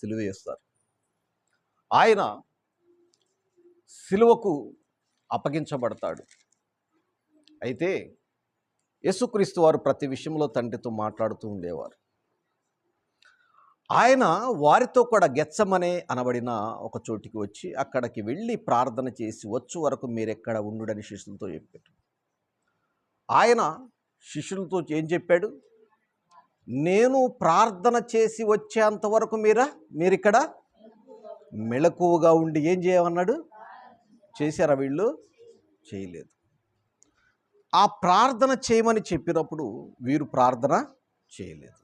సిలువ వేస్తారు. ఆయన సిలువకు అప్పగించబడతాడు. అయితే యేసుక్రీస్తు వారు ప్రతి విషయంలో తండ్రితో మాట్లాడుతూ ఉండేవారు. ఆయన వారితో కూడా గెత్సెమనే అనబడిన ఒక చోటికి వచ్చి అక్కడికి వెళ్ళి ప్రార్థన చేసి వచ్చు వరకు మీరెక్కడ ఉండుడని శిష్యులతో చెప్పాడు. ఆయన శిష్యులతో ఏం చెప్పాడు? నేను ప్రార్థన చేసి వచ్చేంత వరకు మీరిక్కడ మెలకువగా ఉండి ఏం చేయమన్నాడు? చేశారా? వీళ్ళు చేయలేదు. ఆ ప్రార్థన చేయమని చెప్పినప్పుడు వీరు ప్రార్థన చేయలేదు.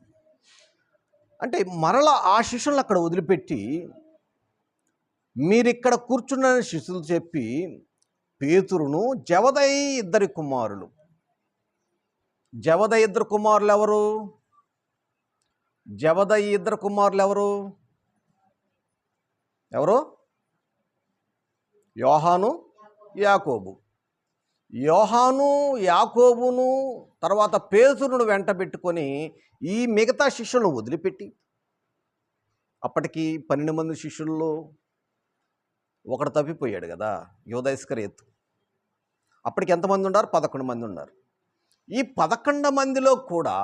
అంటే మరలా ఆ శిష్యులను అక్కడ వదిలిపెట్టి మీరిక్కడ కూర్చున్న శిష్యులు చెప్పి పేతురును జబదయి ఇద్దరు కుమారులు. జబదయి ఇద్దరు కుమారులు ఎవరు? జబదయి ఇద్దరు కుమారులు ఎవరు? యోహాను, యాకోబు. యోహాను, యాకోబును తర్వాత పేతురును వెంట పెట్టుకొని ఈ మిగతా శిష్యులను వదిలిపెట్టి, అప్పటికి 12 మంది శిష్యుల్లో ఒకడు తప్పిపోయాడు కదా, యూదా ఇస్కరియోతు. అప్పటికి ఎంతమంది ఉన్నారు? 11 మంది ఉన్నారు. ఈ 11 మందిలో కూడా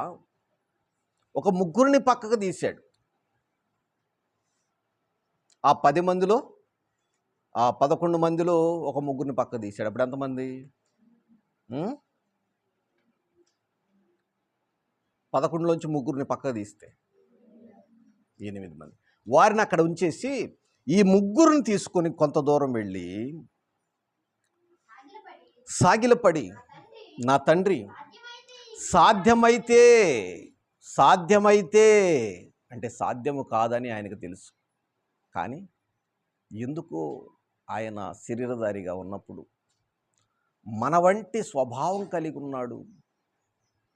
ఒక ముగ్గురిని పక్కకు తీశాడు. ఆ 10 మందిలో ఆ 11 మందిలో ఒక ముగ్గురిని పక్కకు తీశాడు. అప్పుడు ఎంతమంది? 11లోంచి ముగ్గురిని పక్కకు తీస్తే 8 మంది. వారిని అక్కడ ఉంచేసి ఈ ముగ్గురిని తీసుకొని కొంత దూరం వెళ్ళి సాగిలపడి, నా తండ్రి సాధ్యమైతే అంటే సాధ్యము కాదని ఆయనకు తెలుసు. కానీ ఎందుకు ఆయన శరీరధారిగా ఉన్నప్పుడు మన వంటి స్వభావం కలిగి ఉన్నాడు,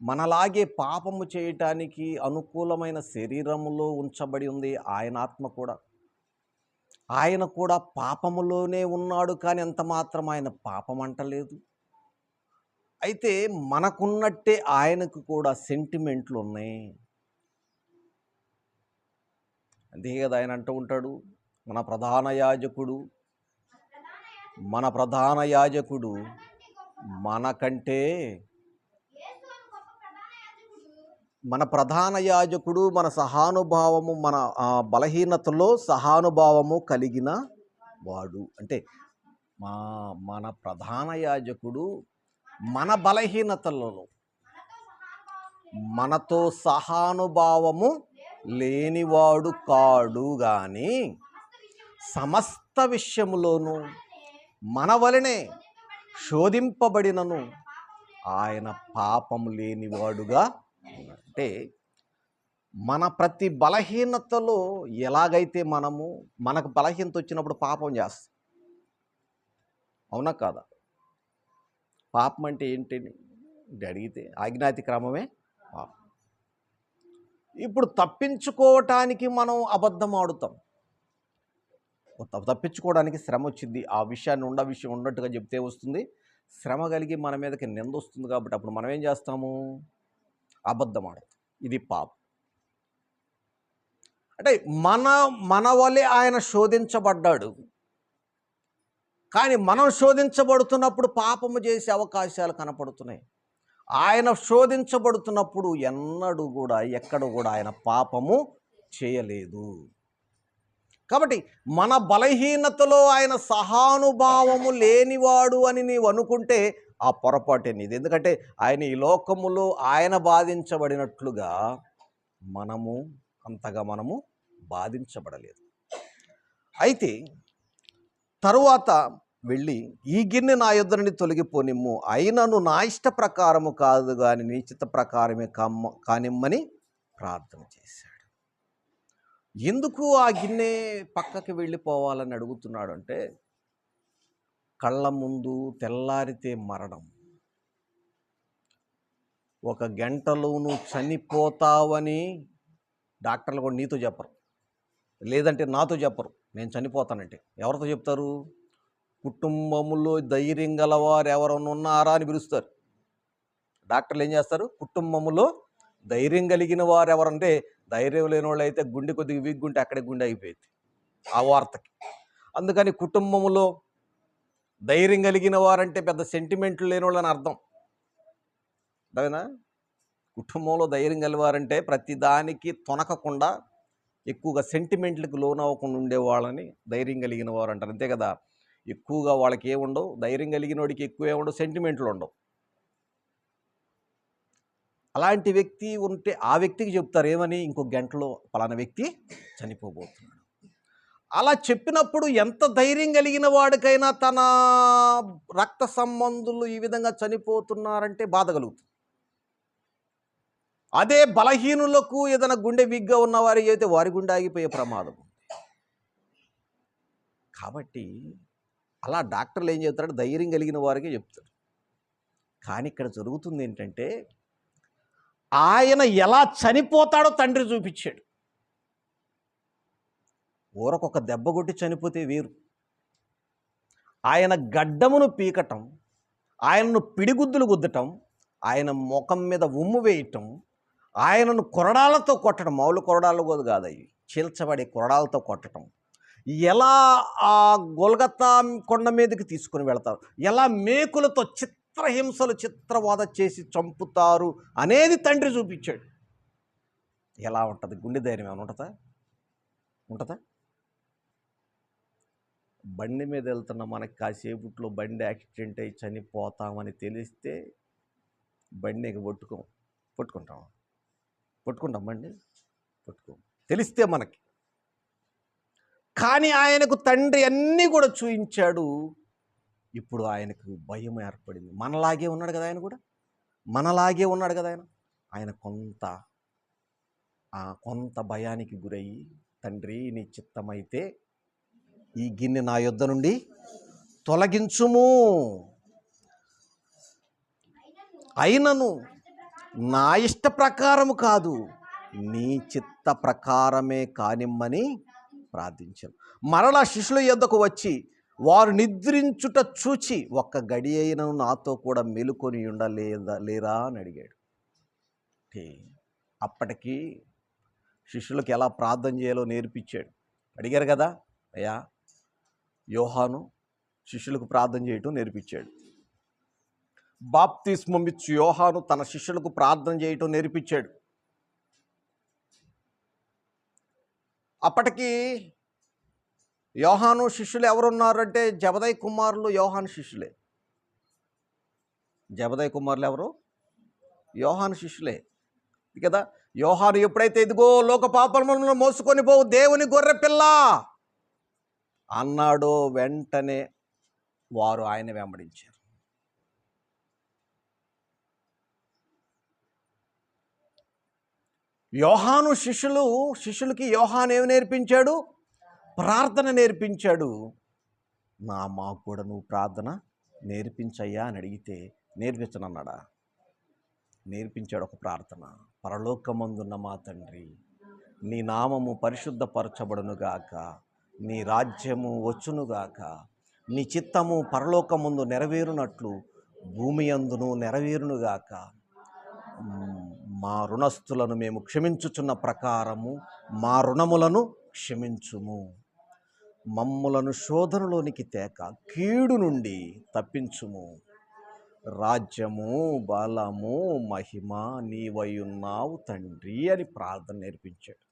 మనలాగే పాపము చేయటానికి అనుకూలమైన శరీరములో ఉంచబడి ఉంది ఆయన ఆత్మ కూడా. ఆయన కూడా పాపములోనే ఉన్నాడు, కానీ ఎంత మాత్రం ఆయన పాపం అంటలేదు. అయితే మనకున్నట్టే ఆయనకు కూడా సెంటిమెంట్లు ఉన్నాయి. అంతే కదా, ఆయన అంటూ ఉంటాడు, మన ప్రధాన యాజకుడు మనకంటే మన సహానుభావము, మన బలహీనతలో సహానుభావము కలిగిన వాడు. అంటే మన ప్రధాన యాజకుడు మన బలహీనతలలో మనతో సహానుభావము లేనివాడు కాడు, గాని సమస్త విషయములోనూ మన వలనే శోధింపబడినను ఆయన పాపము లేనివాడుగా. అంటే మన ప్రతి బలహీనతలో ఎలాగైతే మనకు బలహీనత వచ్చినప్పుడు పాపం చేస్తాం, అవునా కాదా? పాపం అంటే ఏంటని అడిగితే ఆజ్ఞాతిక్రమమే పాపం. ఇప్పుడు తప్పించుకోవటానికి మనం అబద్ధం ఆడుతాం. తప్పించుకోవడానికి శ్రమ వచ్చింది. ఆ విషయాన్ని విషయం ఉన్నట్టుగా చెప్తే వస్తుంది, శ్రమ కలిగి మన మీదకి నింద వస్తుంది. కాబట్టి అప్పుడు మనం ఏం చేస్తాము? అబద్ధం ఆడతాం. ఇది పాపం. అంటే మన వలె ఆయన శోధించబడ్డాడు, కానీ మనం శోధించబడుతున్నప్పుడు పాపము చేసే అవకాశాలు కనపడుతున్నాయి. ఆయన శోధించబడుతున్నప్పుడు ఎక్కడ కూడా ఆయన పాపము చేయలేదు. కాబట్టి మన బలహీనతలో ఆయన సహానుభావము లేనివాడు అని నీవు అనుకుంటే ఆ పొరపాటే నీది. ఎందుకంటే ఆయన ఈ లోకములో ఆయన బాధించబడినట్లుగా అంతగా మనము బాధించబడలేదు. అయితే తరువాత వెళ్ళి ఈ గిన్నె నా యొద్ద నుండి తొలగిపోనిమ్ము, అయినను నా ఇష్ట ప్రకారము కాదు కానీ నీ చిత్త ప్రకారమే కానిమ్మని ప్రార్థన చేశాడు. ఎందుకు ఆ గిన్నె పక్కకి వెళ్ళిపోవాలని అడుగుతున్నాడు అంటే, కళ్ళ ముందు తెల్లారితే మరణం, 1 గంటలో నువ్వు చనిపోతావని డాక్టర్లు కూడా నీతో చెప్పరు, లేదంటే నాతో చెప్పరు. నేను చనిపోతానంటే ఎవరితో చెప్తారు? కుటుంబంలో ధైర్యం గలవారు ఎవరైనా ఉన్నారా అని పిలుస్తారు. డాక్టర్లు ఏం చేస్తారు? కుటుంబంలో ధైర్యం కలిగిన వారు ఎవరంటే ధైర్యం లేని వాళ్ళు అయితే గుండె కొద్దిగా వీక్గుంటే అక్కడే గుండె అయిపోయింది ఆ వార్తకి. అందుకని కుటుంబంలో ధైర్యం కలిగిన వారంటే పెద్ద సెంటిమెంట్లు లేని వాళ్ళని అర్థం. అదేనా? కుటుంబంలో ధైర్యం కలివారంటే ప్రతి దానికి తొనకకుండా ఎక్కువగా సెంటిమెంట్లకు లోనవ్వకుండా ఉండేవాళ్ళని ధైర్యం కలిగిన వారు అంటారు. అంతే కదా, ఎక్కువగా వాళ్ళకి ఏముండవు, ధైర్యం కలిగిన వాడికి ఎక్కువ ఏముండవు, సెంటిమెంట్లు ఉండవు. అలాంటి వ్యక్తి ఉంటే ఆ వ్యక్తికి చెప్తారు ఏమని, ఇంకో గంటలో పలానా వ్యక్తి చనిపోబోతున్నాడు. అలా చెప్పినప్పుడు ఎంత ధైర్యం కలిగిన వాడికైనా తన రక్త సంబంధులు ఈ విధంగా చనిపోతున్నారంటే బాధ కలుగుతుంది. అదే బలహీనులకు ఏదైనా గుండె వీక్గా ఉన్నవారి అయితే వారి గుండె ఆగిపోయే ప్రమాదం ఉంది. కాబట్టి అలా డాక్టర్లు ఏం చెప్తారు, ధైర్యం కలిగిన వారికే చెప్తారు. కానీ ఇక్కడ జరుగుతుంది ఏంటంటే, ఆయన ఎలా చనిపోతాడో తండ్రి చూపించాడు. ఊరకొక దెబ్బ కొట్టి చనిపోతే వేరు, ఆయన గడ్డమును పీకటం, ఆయనను పిడిగుద్దులు గుద్దటం, ఆయన ముఖం మీద ఉమ్ము వేయటం, ఆయనను కొరడాలతో కొట్టడం, మామూలు కొరడాలు కాదు అవి, చీల్చబడే కొరడాలతో కొట్టడం, ఎలా ఆ గొల్గతా కొండ మీదకి తీసుకుని వెళతారు, ఎలా మేకులతో చిత్రహింసలు చిత్రవాద చేసి చంపుతారు అనేది తండ్రి చూపించాడు. ఎలా ఉంటుంది? గుండె ధైర్యం ఏమైనా ఉంటుందా? బండి మీద వెళ్తున్న మనకి కాసేపుట్లో బండి యాక్సిడెంట్ అయ్యి చనిపోతామని తెలిస్తే బండికి పట్టుకుంటాం బండి తెలిస్తే మనకి. కానీ ఆయనకు తండ్రి అన్నీ కూడా చూయించాడు. ఇప్పుడు ఆయనకు భయం ఏర్పడింది. మనలాగే ఉన్నాడు కదా ఆయన కొంత భయానికి గురయ్యి, తండ్రి నీ చిత్తమైతే ఈ గిన్నె నా యొద్ద నుండి తొలగించుము, అయినను నా ఇష్ట ప్రకారము కాదు, నీ చిత్త ప్రకారమే కానిమ్మని ప్రార్థించాను. మరలా శిష్యుల యొద్దకు వచ్చి వారు నిద్రించుట చూచి ఒక్క గడి అయినను నాతో కూడా మెలుకొని లేరా అని అడిగాడు. అప్పటికి శిష్యులకు ఎలా ప్రార్థన చేయాలో నేర్పించాడు. అడిగారు కదా, అయ్యా యోహాను శిష్యులకు ప్రార్థన చేయటం నేర్పించాడు. బాప్తిస్మం ఇచ్చు యోహాను తన శిష్యులకు ప్రార్థన చేయటం నేర్పించాడు. అప్పటికి యోహాను శిష్యులు ఎవరున్నారంటే జబదయి కుమారులు యోహాను శిష్యులే. జబదయి కుమారులు ఎవరు? యోహాను శిష్యులే కదా. యోహాను ఎప్పుడైతే ఇదిగో లోక పాపములను మోసుకొని పోవు దేవుని గొర్రె పిల్ల అన్నాడో వెంటనే వారు ఆయన వెంబడించారు. యోహాను శిష్యులకి యోహాను ఏమి నేర్పించాడు? ప్రార్థన నేర్పించాడు. మాకు కూడా నువ్వు ప్రార్థన నేర్పించయ్యా అని అడిగితే నేర్పించనన్నాడా? నేర్పించాడు ఒక ప్రార్థన. పరలోకమందున్న మా తండ్రి, నీ నామము పరిశుద్ధపరచబడునుగాక, నీ రాజ్యము వచ్చునుగాక, నీ చిత్తము పరలోకమందు నెరవేరునట్లు భూమి యందును నెరవేరునుగాక, మా రుణస్థులను మేము క్షమించుచున్న ప్రకారము మా రుణములను క్షమించుము, మమ్ములను శోధనలోనికి తేక కీడు నుండి తప్పించుము, రాజ్యము బలము మహిమ నీవయున్నావు తండ్రి అని ప్రార్థన నేర్పించాడు.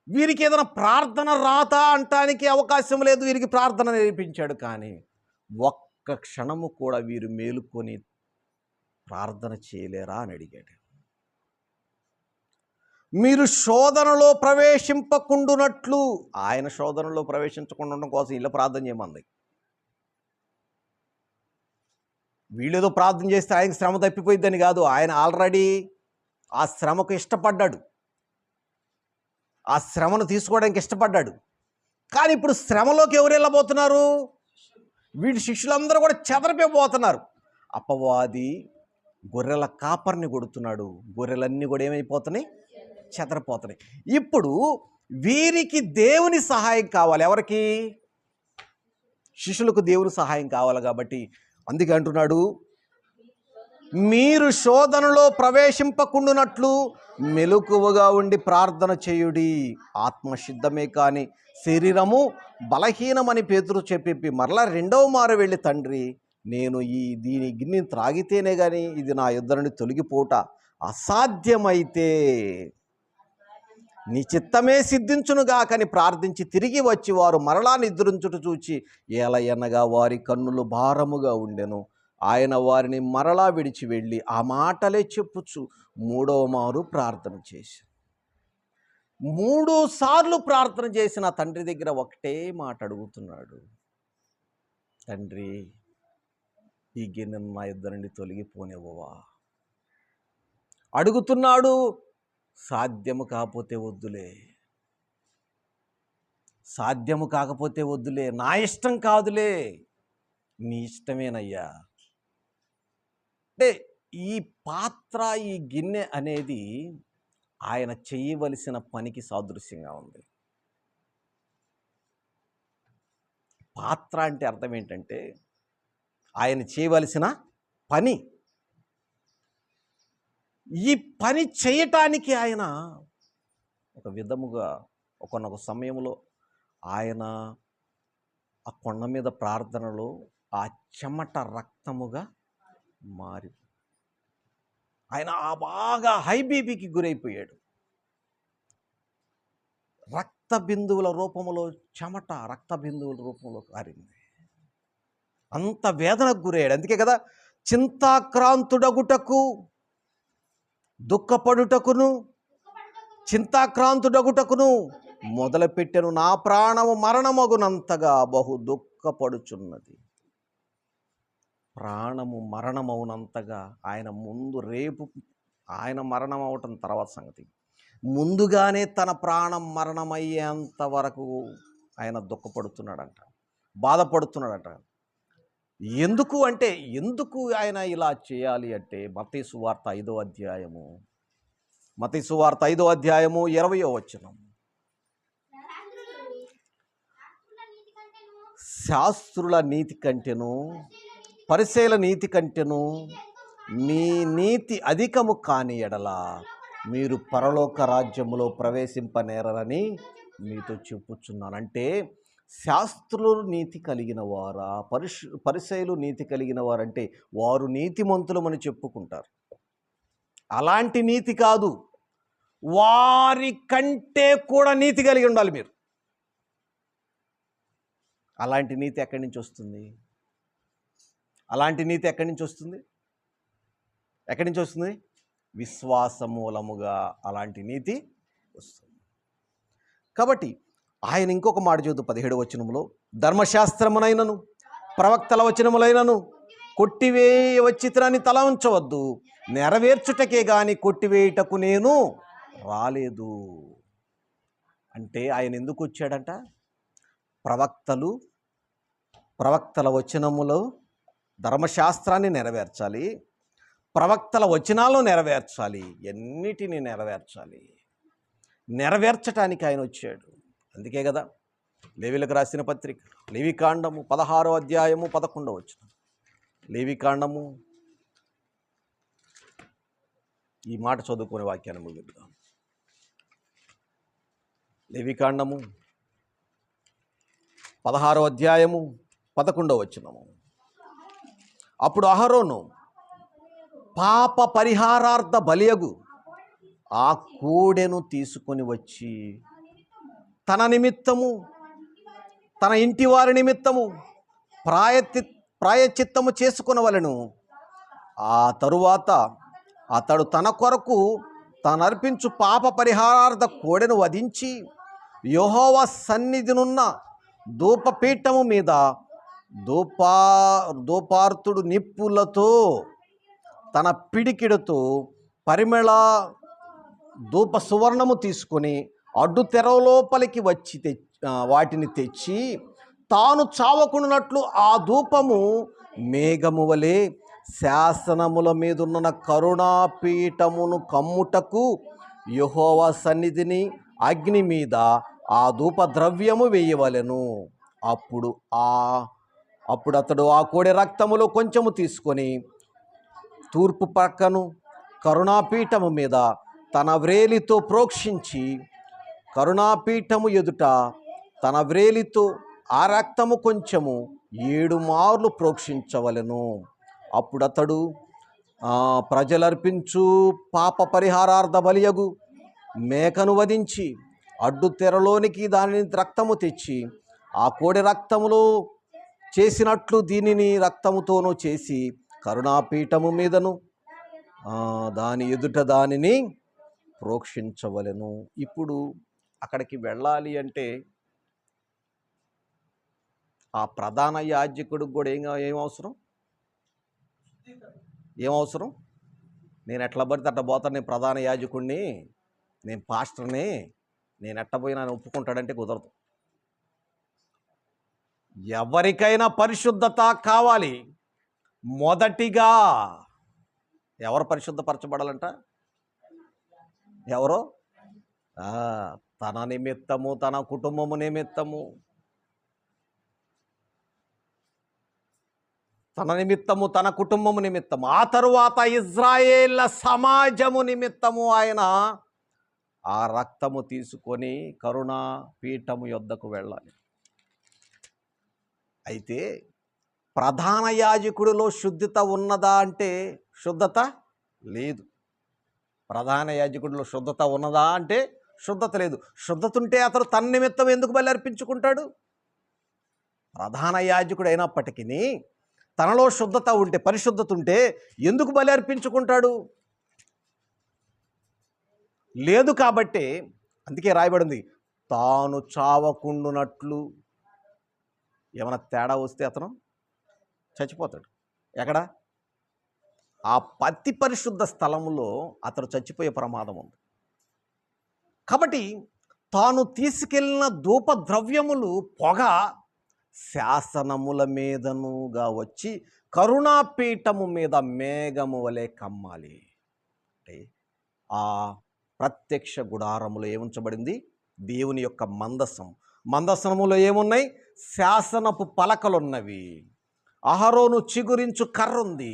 వీరికి ఏదైనా ప్రార్థన రాత అంటానికి అవకాశం లేదు, వీరికి ప్రార్థన నేర్పించాడు. కానీ ఒక్క క్షణము కూడా వీరు మేలుకొని ప్రార్థన చేయలేరా అని అడిగాడు. మీరు శోధనలో ప్రవేశింపకుండునట్లు, ఆయన శోధనలో ప్రవేశించకుండా ఉండడం కోసం ఇలా ప్రార్థన చేయమంది. వీళ్ళేదో ప్రార్థన చేస్తే ఆయనకి శ్రమ తప్పిపోయిద్దని కాదు, ఆయన ఆల్రెడీ ఆ శ్రమకు ఇష్టపడ్డాడు, ఆ శ్రమను తీసుకోవడానికి ఇష్టపడ్డాడు. కానీ ఇప్పుడు శ్రమలోకి ఎవరు వెళ్ళబోతున్నారు? వీడి శిష్యులందరూ కూడా చెదరిపోతున్నారు. అపవాది గొర్రెల కాపర్ని కొడుతున్నాడు, గొర్రెలన్నీ కూడా ఏమైపోతున్నాయి? చెదరిపోతున్నాయి. ఇప్పుడు వీరికి దేవుని సహాయం కావాలి. ఎవరికి? శిష్యులకు దేవుని సహాయం కావాలి. కాబట్టి అందుకే అంటున్నాడు, మీరు శోధనలో ప్రవేశింపకుండునట్లు మెలకువగా ఉండి ప్రార్థన చేయుడి. ఆత్మసిద్ధమే కాని శరీరము బలహీనమని పేతురు చెప్పి మరలా రెండవ మారు వెళ్ళి, తండ్రి, నేను దీని గిన్నె త్రాగితేనే కానీ ఇది నా యొద్ద నుండి తొలగిపోట అసాధ్యమైతే నీ చిత్తమే సిద్ధించునుగా కని ప్రార్థించి తిరిగి వచ్చి వారు మరలా నిద్రించుట చూచి ఏలయనగా వారి కన్నులు భారముగా ఉండెను. ఆయన వారిని మరలా విడిచి వెళ్ళి ఆ మాటలే చెప్పుచు మూడవ మారు ప్రార్థన చేసి 3 సార్లు ప్రార్థన చేసిన తండ్రి దగ్గర ఒకటే మాట అడుగుతున్నాడు, తండ్రి, ఈ గిన్నెను నా యొద్ద నుండి తొలగిపోనివ్వవా. అడుగుతున్నాడు, సాధ్యము కాకపోతే వద్దులే, సాధ్యము కాకపోతే వద్దులే, నా ఇష్టం కాదులే, నీ ఇష్టమేనయ్యా. అంటే ఈ పాత్ర, ఈ గిన్నె అనేది ఆయన చేయవలసిన పనికి సాదృశ్యంగా ఉంది. పాత్ర అంటే అర్థం ఏంటంటే ఆయన చేయవలసిన పని. ఈ పని చేయటానికి ఆయన ఒక విధముగా ఒకనొక సమయంలో ఆయన ఆ కొండ మీద ప్రార్థనలో ఆ చెమట రక్తముగా మారి ఆయన బాగా హై బీపీకి గురైపోయాడు. రక్త బిందువుల రూపంలో చెమట రక్త బిందువుల రూపంలో కారింది. అంత వేదనకు గురయ్యాడు. అందుకే కదా, చింతాక్రాంతుడగుటకు దుఃఖపడుటకును చింతాక్రాంతుడగుటకును మొదలుపెట్టెను. నా ప్రాణము మరణమగునంతగా బహు దుఃఖపడుచున్నది. ప్రాణము మరణమవునంతగా ఆయన ముందు, రేపు ఆయన మరణం అవటం తర్వాత సంగతి, ముందుగానే తన ప్రాణం మరణమయ్యేంత వరకు ఆయన దుఃఖపడుతున్నాడంట, బాధపడుతున్నాడంట. ఎందుకు అంటే, ఎందుకు ఆయన ఇలా చేయాలి అంటే, మత్తయి సువార్త 5వ అధ్యాయము 20వ వచనం, శాస్త్రుల నీతి కంటెను పరిసయ్యుల నీతి కంటెను మీ నీతి అధికము కాని ఎడల మీరు పరలోక రాజ్యములో ప్రవేశింపనేరని మీతో చెప్పుచున్నాను. అంటే శాస్త్రులు నీతి కలిగిన వారా, పరిసయ్యులు నీతి కలిగిన వారంటే వారు నీతిమంతులమని చెప్పుకుంటారు. అలాంటి నీతి కాదు, వారి కంటే కూడా నీతి కలిగి ఉండాలి మీరు. అలాంటి నీతి ఎక్కడి నుంచి వస్తుంది? అలాంటి నీతి ఎక్కడి నుంచి వస్తుంది? ఎక్కడి నుంచి వస్తుంది? విశ్వాస మూలముగా అలాంటి నీతి వస్తుంది. కాబట్టి ఆయన ఇంకొక మాట చదువు 17వ వచనంలో, ధర్మశాస్త్రమునైనను ప్రవక్తల వచనములైనను కొట్టివేయ వచ్చితరాన్ని తల ఉంచవద్దు, నెరవేర్చుటకే గాని కొట్టివేయుటకు నేను రాలేదు. అంటే ఆయన ఎందుకు వచ్చాడంట? ప్రవక్తల వచనములో ధర్మశాస్త్రాన్ని నెరవేర్చాలి, ప్రవక్తల వచనాలను నెరవేర్చాలి, ఎన్నిటిని నెరవేర్చాలి. నెరవేర్చటానికి ఆయన వచ్చాడు. అందుకే కదా లేవీయులకు రాసిన పత్రిక లేవికాండము 16వ అధ్యాయము 11వ వచనం, లేవికాండము, ఈ మాట చదువుకునే వాక్యాన్ని ముగిద్దాం. లేవికాండము 16వ అధ్యాయము 11వ వచనము, అప్పుడు అహరోను పాప పరిహారార్థ బలియగు ఆ కోడెను తీసుకొని వచ్చి తన నిమిత్తము తన ఇంటి వారి నిమిత్తము ప్రాయశ్చిత్తము చేసుకొనవలెను. ఆ తరువాత అతడు తన కొరకు తనర్పించు పాప పరిహారార్థ కోడెను వధించి యెహోవా సన్నిధినున్న ధూపపీఠము మీద ధూపార్తుడు నిప్పులతో తన పిడికిడతో పరిమళ ధూప సువర్ణము తీసుకొని అడ్డు తెరవ లోపలికి వచ్చి వాటిని తెచ్చి తాను చావకున్నట్లు ఆ ధూపము మేఘము వలె శాసనముల మీదున్న కరుణాపీఠమును కమ్ముటకు యెహోవా సన్నిధిని అగ్ని మీద ఆ ధూప ద్రవ్యము వేయవలెను. అప్పుడు అతడు ఆ కోడె రక్తములో కొంచెము తీసుకొని తూర్పు పక్కను కరుణాపీఠము మీద తన వ్రేలితో ప్రోక్షించి కరుణాపీఠము ఎదుట తన వ్రేలితో ఆ రక్తము కొంచెము 7 మార్లు ప్రోక్షించవలెను. అప్పుడతడు ప్రజలర్పించు పాప పరిహారార్థ బలియగు మేకను వధించి అడ్డు తెరలోనికి దానిని రక్తము తెచ్చి ఆ కోడి రక్తములో చేసినట్లు దీనిని రక్తముతోనూ చేసి కరుణాపీఠము మీదను దాని ఎదుట దానిని ప్రోక్షించవలెను. ఇప్పుడు అక్కడికి వెళ్ళాలి అంటే ఆ ప్రధాన యాజకుడికి కూడా ఏమవసరం? నేను ఎట్లా పడితే అట్లా పోతాను, నేను ప్రధాన యాజకుడిని, నేను పాస్టర్ని, నేను ఎట్టపోయినా ఒప్పుకుంటాడంటే కుదరదు. ఎవరికైనా పరిశుద్ధత కావాలి. మొదటిగా ఎవరు పరిశుద్ధపరచబడాలంట? ఎవరో తన నిమిత్తము, తన కుటుంబము నిమిత్తము, తన కుటుంబము నిమిత్తము, ఆ తరువాత ఇజ్రాయేళ్ల సమాజము నిమిత్తము ఆయన ఆ రక్తము తీసుకొని కరుణా పీఠము యొద్దకు వెళ్ళాలి. అయితే ప్రధాన యాజకుడిలో శుద్ధత ఉన్నదా అంటే శుద్ధత లేదు. ప్రధాన యాజకుడిలో శుద్ధత ఉన్నదా అంటే శుద్ధత లేదు. శుద్ధత ఉంటే అతడు తన నిమిత్తం ఎందుకు బలి అర్పించుకుంటాడు? ప్రధాన యాజకుడు అయినప్పటికీ తనలో శుద్ధత ఉంటే, పరిశుద్ధత ఉంటే ఎందుకు బలి అర్పించుకుంటాడు? లేదు. కాబట్టి అందుకే రాయబడింది, తాను చావకుండునట్లు. ఏమైనా తేడా వస్తే అతను చచ్చిపోతాడు. ఎక్కడ? ఆ అతి పరిశుద్ధ స్థలములో అతను చచ్చిపోయే ప్రమాదం ఉంది. కాబట్టి తాను తీసుకెళ్ళిన ధూప ద్రవ్యములు పొగ శాసనముల మీదనుగా వచ్చి కరుణాపీఠము మీద మేఘము వలె కమ్మాలి. అంటే ఆ ప్రత్యక్ష గుడారములో ఏముంచబడింది? దేవుని యొక్క మందసములో ఏమున్నాయి? శాసనపు పలకలున్నవి. అహరోను చిగురించు కర్ర ఉంది.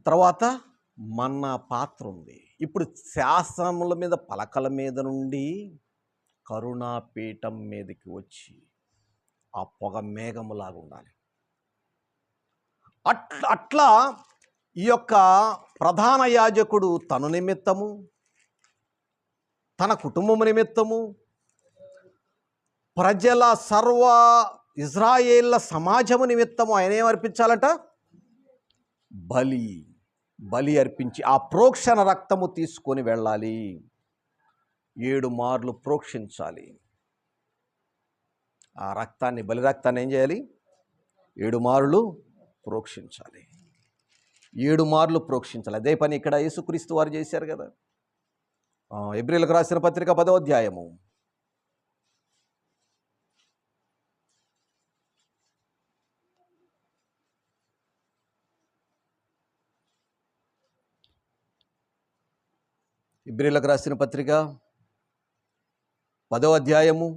తర్వాత మన్నా పాత్ర ఉంది. ఇప్పుడు శాసనముల మీద, పలకల మీద నుండి కరుణాపీఠం మీదకి వచ్చి ఆ పొగ మేఘములాగా ఉండాలి. అట్లా ఈ యొక్క ప్రధాన యాజకుడు తన నిమిత్తము, తన కుటుంబము నిమిత్తము, ప్రజల సర్వ ఇజ్రాయేళ్ల సమాజము నిమిత్తము ఆయన ఏమర్పించాలట? బలి అర్పించి ఆ ప్రోక్షణ రక్తము తీసుకొని వెళ్ళాలి. 7 మార్లు ప్రోక్షించాలి. ఆ రక్తాన్ని, బలి రక్తాన్ని ఏం చేయాలి? 7 మార్లు ప్రోక్షించాలి. 7 మార్లు ప్రోక్షించాలి. అదే పని ఇక్కడ యేసుక్రీస్తు వారు చేశారు కదా. ఎబ్రీయులకు రాసిన పత్రిక 10వ అధ్యాయము. ఎబ్రీయులకు రాసిన పత్రిక 10వ అధ్యాయము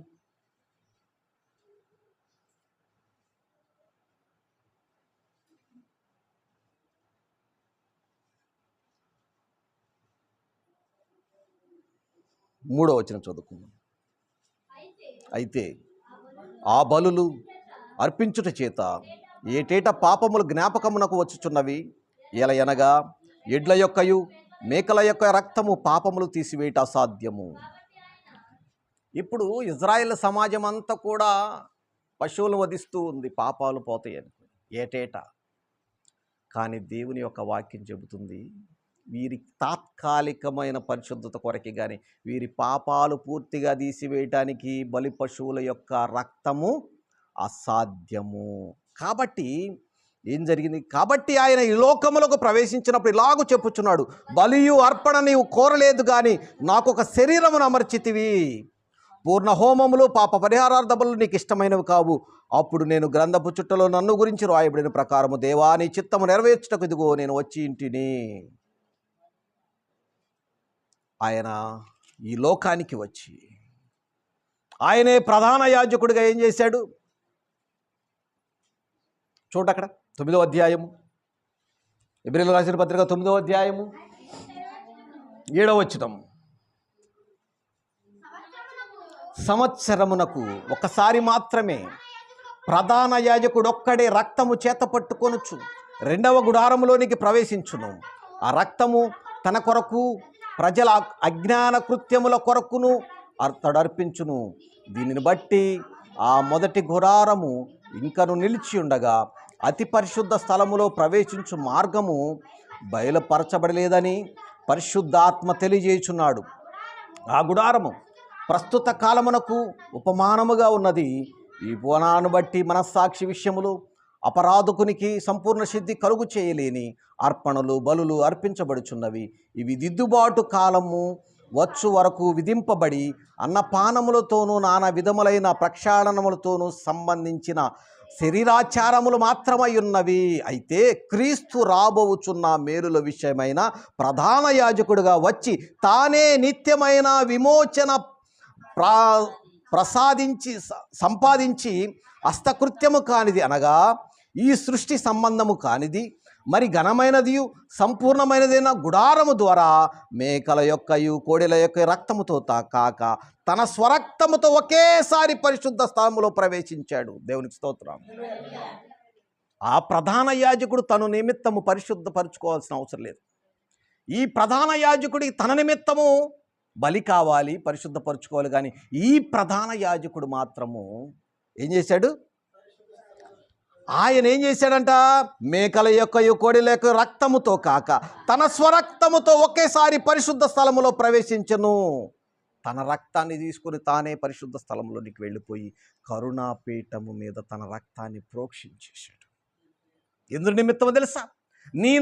3వ వచనం చదువుకుందాం. అయితే ఆ బలులు అర్పించుట చేత ఏటేట పాపములు జ్ఞాపకమునకు వచ్చుచున్నవి. ఎలయనగా ఎడ్ల యొక్కయు మేకల యొక్క రక్తము పాపములు తీసివేయట అసాధ్యము. ఇప్పుడు ఇజ్రాయేల్ సమాజం అంతా కూడా పశువులు వధిస్తూ ఉంది పాపాలు పోతాయని ఏటేటా. కానీ దేవుని యొక్క వాక్యం చెబుతుంది, వీరి తాత్కాలికమైన పరిశుద్ధత కొరకి కానీ వీరి పాపాలు పూర్తిగా తీసివేయటానికి బలి పశువుల యొక్క రక్తము అసాధ్యము. కాబట్టి ఏం జరిగింది? కాబట్టి ఆయన ఈ లోకములకు ప్రవేశించినప్పుడు ఇలాగూ చెప్పుచున్నాడు, బలియు అర్పణ నీవు కోరలేదు కానీ నాకు ఒక శరీరమును అమర్చితివి. పూర్ణ హోమములు, పాప పరిహారార్థ బలులు నీకు ఇష్టమైనవి కావు. అప్పుడు నేను గ్రంథపు చుట్టలో నన్ను గురించి రాయబడిన ప్రకారము దేవా నీ చిత్తము నెరవేర్చుటకు ఇదిగో నేను వచ్చి ఇంటిని. ఆయన ఈ లోకానికి వచ్చి ఆయనే ప్రధాన యాజకుడిగా ఏం చేశాడు? చూడక్కడ 9వ అధ్యాయము హెబ్రీయులకు రాసిన పత్రిక 9వ అధ్యాయము 7వ వచనం. సంవత్సరమునకు ఒకసారి మాత్రమే ప్రధాన యాజకుడు ఒక్కడే రక్తము చేత పట్టుకొనుచు రెండవ గుడారములోనికి ప్రవేశించును. ఆ రక్తము తన కొరకు ప్రజల అజ్ఞాన కృత్యముల కొరకును అర్పించును. దీనిని బట్టి ఆ మొదటి గుడారము ఇంకను నిలిచి ఉండగా అతి పరిశుద్ధ స్థలములో ప్రవేశించు మార్గము బయలుపరచబడలేదని పరిశుద్ధాత్మ తెలియజేయుచున్నాడు. ఆ గుడారము ప్రస్తుత కాలమునకు ఉపమానముగా ఉన్నది. ఈ ఉపమానాన్ని బట్టి మనస్సాక్షి విషయములు అపరాధకునికి సంపూర్ణ సిద్ధి కలుగు చేయలేని అర్పణలు బలులు అర్పించబడుచున్నవి. ఇవి దిద్దుబాటు కాలము వచ్చు వరకు విధింపబడి అన్నపానములతోనూ నానా విధములైన ప్రక్షాళనములతోనూ సంబంధించిన శరీరాచారములు మాత్రమై ఉన్నవి. అయితే క్రీస్తు రాబోచున్న మేలుల విషయమైన ప్రధాన యాజకుడిగా వచ్చి తానే నిత్యమైన విమోచన సంపాదించి హస్తకృత్యము కానిది అనగా ఈ సృష్టి సంబంధము కానిది మరి ఘనమైనది సంపూర్ణమైనదైన గుడారము ద్వారా మేకల యొక్కయు కోడెల యొక్క రక్తముతో కాక తన స్వరక్తముతో ఒకేసారి పరిశుద్ధ స్థలములో ప్రవేశించాడు. దేవునికి స్తోత్రం. ఆ ప్రధాన యాజకుడు తన నిమిత్తము పరిశుద్ధపరచుకోవాల్సిన అవసరం లేదు. ఈ ప్రధాన యాజకుడికి తన నిమిత్తము బలి కావాలి, పరిశుద్ధపరచుకోవాలి. కానీ ఈ ప్రధాన యాజకుడు మాత్రము ఏం చేశాడు? ఆయన ఏం చేశాడంట? మేకల యొక్క కోడెల యొక్క రక్తముతో కాక తన స్వరక్తముతో ఒకేసారి పరిశుద్ధ స్థలములో ప్రవేశించను. తన రక్తాన్ని తీసుకుని తానే పరిశుద్ధ స్థలంలోనికి వెళ్ళిపోయి కరుణాపీఠము మీద తన రక్తాన్ని ప్రోక్షించేశాడు. ఎందుకు నిమిత్తమో తెలుసా?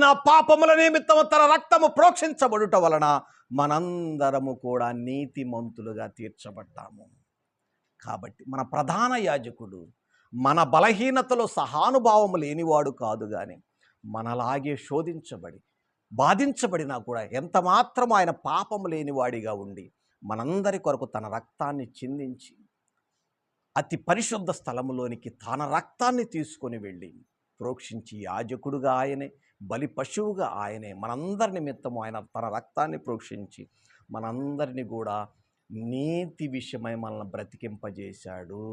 నా పాపముల నిమిత్తము తన రక్తము ప్రోక్షించబడుట వలన మనందరము కూడా నీతిమంతులుగా తీర్చబడ్డాము. కాబట్టి మన ప్రధాన యాజకుడు మన బలహీనతలో సహానుభావము లేనివాడు కాదు, కానీ మనలాగే శోధించబడి బాధించబడినా కూడా ఎంత మాత్రం ఆయన పాపము లేనివాడిగా ఉండి మనందరి కొరకు తన రక్తాన్ని చిందించి అతి పరిశుద్ధ స్థలములోనికి తన రక్తాన్ని తీసుకొని వెళ్ళి ప్రోక్షించి యాజకుడుగా ఆయనే, బలి పశువుగా ఆయనే, మనందరి నిమిత్తము ఆయన తన రక్తాన్ని ప్రోక్షించి మనందరినీ కూడా నీతి విషయమై మనల్ని బ్రతికింపజేశాడు.